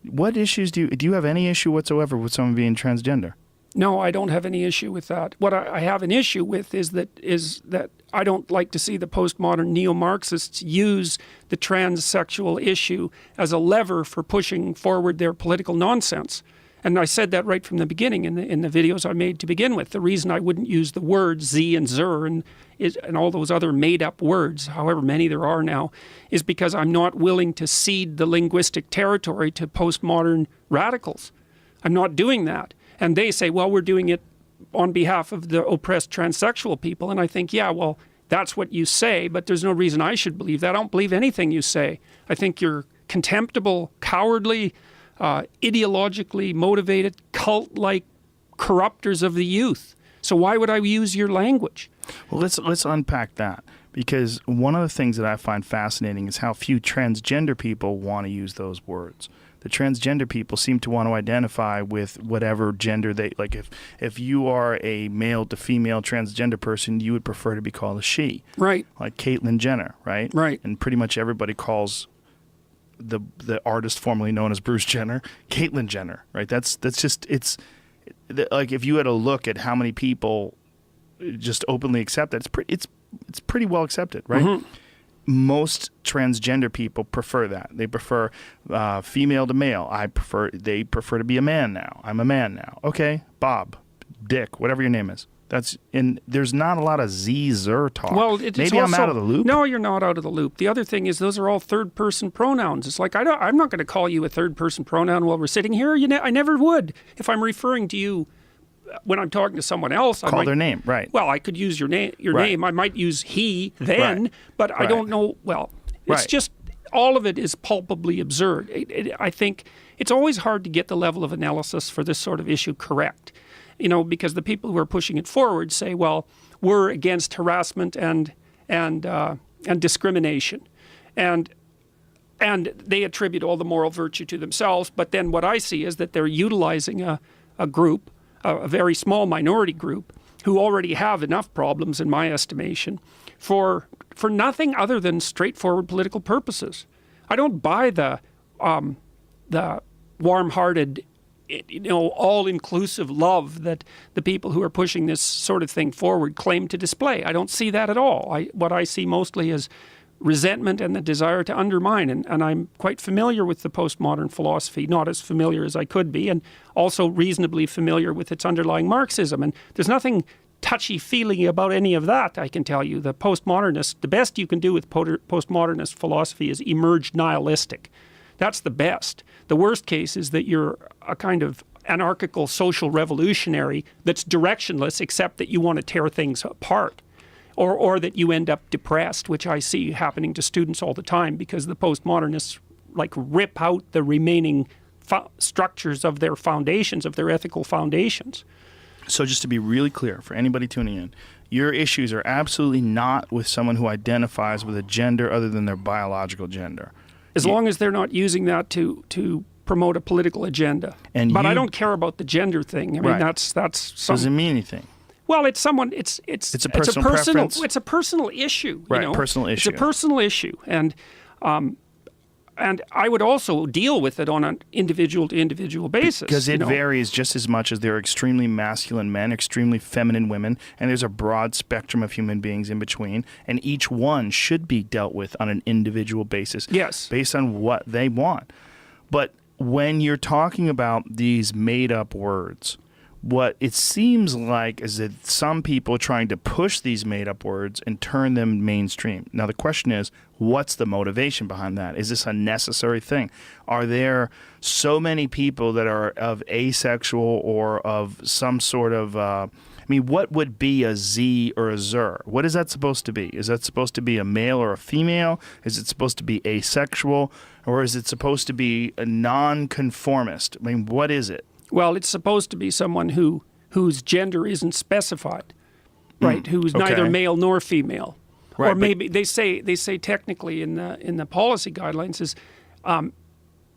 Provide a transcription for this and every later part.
What issues do you have any issue whatsoever with someone being transgender? No, I don't have any issue with that. What I have an issue with is that I don't like to see the postmodern neo-Marxists use the transsexual issue as a lever for pushing forward their political nonsense. And I said that right from the beginning in the videos I made to begin with. The reason I wouldn't use the words Z and Zer and all those other made-up words, however many there are now, is because I'm not willing to cede the linguistic territory to postmodern radicals. I'm not doing that. And they say, well, we're doing it on behalf of the oppressed transsexual people. And I think, yeah, well, that's what you say, but there's no reason I should believe that. I don't believe anything you say. I think you're contemptible, cowardly, ideologically motivated, cult-like corrupters of the youth. So why would I use your language? Well, let's unpack that, because one of the things that I find fascinating is how few transgender people want to use those words. The transgender people seem to want to identify with whatever gender they like. If you are a male to female transgender person, you would prefer to be called a she. Right. Like Caitlyn Jenner, right? Right. And pretty much everybody calls the artist formerly known as Bruce Jenner Caitlyn Jenner, right? That's just, it's like if you had a look at how many people just openly accept that, it's pretty well accepted, right? Mm-hmm. Most transgender people prefer that. They prefer female to male. They prefer to be a man now. I'm a man now. Okay, Bob, Dick, whatever your name is. There's not a lot of Z-Zer talk. Well, maybe I'm out of the loop. No, you're not out of the loop. The other thing is those are all third-person pronouns. It's like I'm not going to call you a third-person pronoun while we're sitting here. I never would. If I'm referring to you when I'm talking to someone else, call their name, right? Well, I could use your name. Right. I might use he then, right. But I don't know. Well, it's right. just all of it is palpably absurd. I think it's always hard to get the level of analysis for this sort of issue correct. Because the people who are pushing it forward say, well, we're against harassment and discrimination, and they attribute all the moral virtue to themselves. But then what I see is that they're utilizing a group, a very small minority group, who already have enough problems, in my estimation, for nothing other than straightforward political purposes. I don't buy the warm-hearted, all-inclusive love that the people who are pushing this sort of thing forward claim to display. I don't see that at all. What I see mostly is resentment and the desire to undermine. And I'm quite familiar with the postmodern philosophy, not as familiar as I could be, and also reasonably familiar with its underlying Marxism. And there's nothing touchy-feely about any of that, I can tell you. The best you can do with postmodernist philosophy is emerge nihilistic. That's the best. The worst case is that you're a kind of anarchical social revolutionary that's directionless, except that you want to tear things apart. Or that you end up depressed, which I see happening to students all the time, because the postmodernists rip out the remaining structures of their foundations, of their ethical foundations. So just to be really clear for anybody tuning in, your issues are absolutely not with someone who identifies with a gender other than their biological gender. As long as they're not using that to promote a political agenda. But I don't care about the gender thing. I mean, that's doesn't mean anything. Well, it's someone. It's a personal preference. It's a personal issue. Right, personal issue. It's a personal issue, and I would also deal with it on an individual to individual basis. Because it varies just as much as there are extremely masculine men, extremely feminine women, and there's a broad spectrum of human beings in between, and each one should be dealt with on an individual basis. Yes. Based on what they want. But when you're talking about these made-up words, what it seems like is that some people are trying to push these made-up words and turn them mainstream. Now, the question is, what's the motivation behind that? Is this a necessary thing? Are there so many people that are of asexual or of some sort of... what would be a Z or a Zer? What is that supposed to be? Is that supposed to be a male or a female? Is it supposed to be asexual? Or is it supposed to be a nonconformist? What is it? Well, it's supposed to be someone whose gender isn't specified, right? Who's neither male nor female, right, or maybe they say technically in the policy guidelines is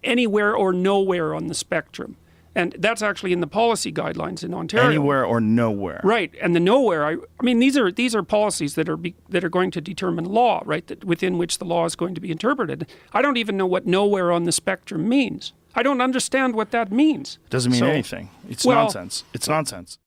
anywhere or nowhere on the spectrum, and that's actually in the policy guidelines in Ontario. Anywhere or nowhere, right? And the nowhere, I mean, these are policies that are going to determine law, right? That within which the law is going to be interpreted. I don't even know what nowhere on the spectrum means. I don't understand what that means. Doesn't mean So- anything. It's well- nonsense. It's nonsense.